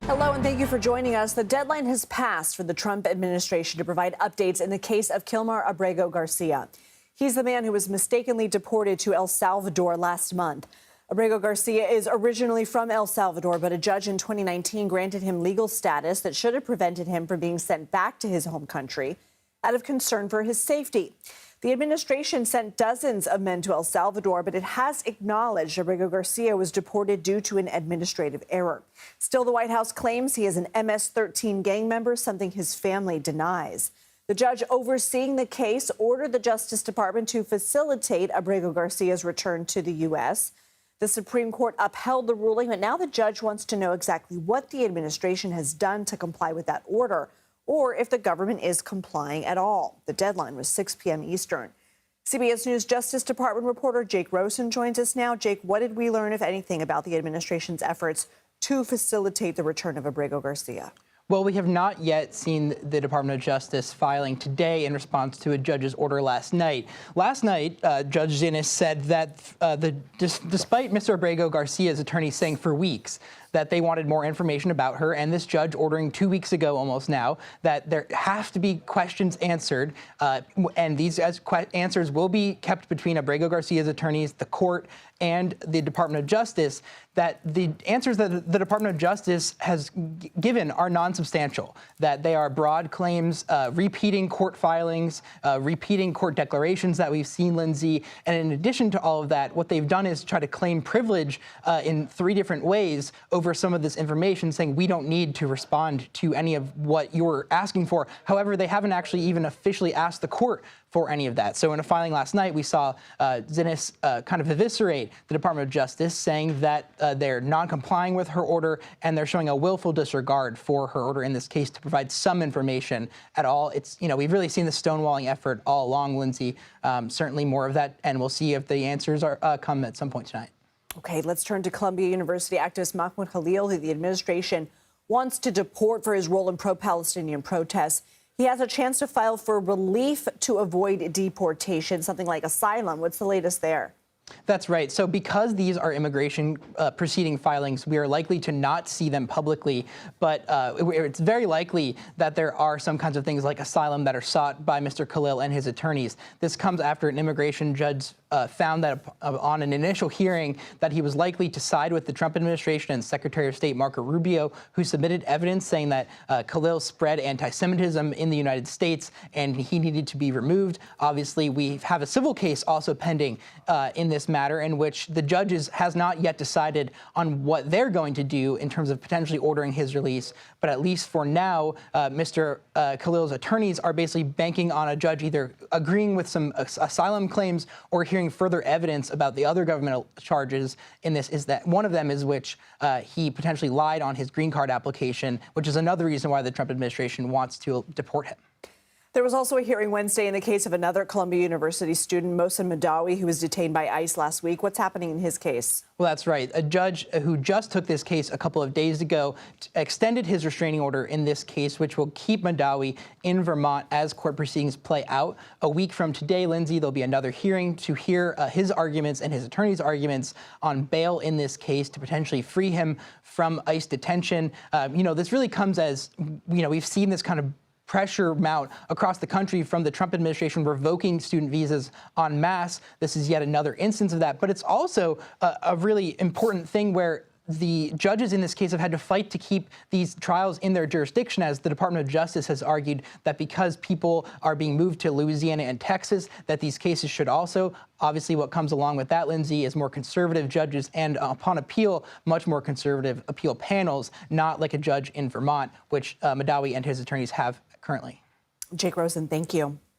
Hello, and thank you for joining us. The deadline has passed for the Trump administration to provide updates in the case of Kilmar Abrego Garcia. He's the man who was mistakenly deported to El Salvador last month. Abrego Garcia is originally from El Salvador, but a judge in 2019 granted him legal status that should have prevented him from being sent back to his home country out of concern for his safety. The administration sent dozens of men to El Salvador, but it has acknowledged Abrego Garcia was deported due to an administrative error. Still, the White House claims he is an MS-13 gang member, something his family denies. The judge overseeing the case ordered the Justice Department to facilitate Abrego Garcia's return to the U.S. The Supreme Court upheld the ruling, but now the judge wants to know exactly what the administration has done to comply with that order, or if the government is complying at all. The deadline was 6 p.m. Eastern. CBS News Justice Department reporter Jake Rosen joins us now. Jake, what did we learn, if anything, about the administration's efforts to facilitate the return of Abrego Garcia? Well, we have not yet seen the Department of Justice filing today in response to a judge's order last night. Last night, Judge Zinnes said that despite Mr. Abrego Garcia's attorneys saying for weeks that they wanted more information about her, and this judge ordering 2 weeks ago almost now that there have to be questions answered, and these answers will be kept between Abrego Garcia's attorneys, the court, and the Department of Justice, that the answers that the Department of Justice has given are non-substantial, that they are broad claims, repeating court filings, repeating court declarations that we've seen, Lindsay. And in addition to all of that, what they've done is try to claim privilege in 3 different ways over some of this information, saying we don't need to respond to any of what you're asking for. However, they haven't actually even officially asked the court for any of that. So in a filing last night, we saw Zinnes kind of eviscerate the Department of Justice, saying that they're non-complying with her order and they're showing a willful disregard for her order in this case to provide some information at all. It's, we've really seen the stonewalling effort all along, Lindsay. Certainly more of that, and we'll see if the answers are come at some point tonight. Okay, let's turn to Columbia University activist Mahmoud Khalil, who the administration wants to deport for his role in pro-Palestinian protests. He has a chance to file for relief to avoid deportation, something like asylum. What's the latest there? That's right. So because these are immigration proceeding filings, we are likely to not see them publicly, but it's very likely that there are some kinds of things like asylum that are sought by Mr. Khalil and his attorneys. This comes after an immigration judge found that on an initial hearing that he was likely to side with the Trump administration and Secretary of State Marco Rubio, who submitted evidence saying that Khalil spread anti-Semitism in the United States and he needed to be removed. Obviously, we have a civil case also pending in this matter, in which the judges has not yet decided on what they're going to do in terms of potentially ordering his release. But at least for now, Mr. Khalil's attorneys are basically banking on a judge either agreeing with some asylum claims or hearing further evidence about the other governmental charges in this. Is that one of them is which he potentially lied on his green card application, which is another reason why the Trump administration wants to deport him. There was also a hearing Wednesday in the case of another Columbia University student, Mohsen Madawi, who was detained by ICE last week. What's happening in his case? Well, that's right. A judge who just took this case a couple of days ago extended his restraining order in this case, which will keep Madawi in Vermont as court proceedings play out. A week from today, Lindsay, there'll be another hearing to hear his arguments and his attorney's arguments on bail in this case to potentially free him from ICE detention. This really comes as, we've seen this kind of pressure mount across the country from the Trump administration revoking student visas en masse. This is yet another instance of that. But it's also a really important thing where the judges in this case have had to fight to keep these trials in their jurisdiction, as the Department of Justice has argued that because people are being moved to Louisiana and Texas, that these cases should also. Obviously, what comes along with that, Lindsay, is more conservative judges and, upon appeal, much more conservative appeal panels, not like a judge in Vermont, which Madawi and his attorneys have currently. Jake Rosen, thank you.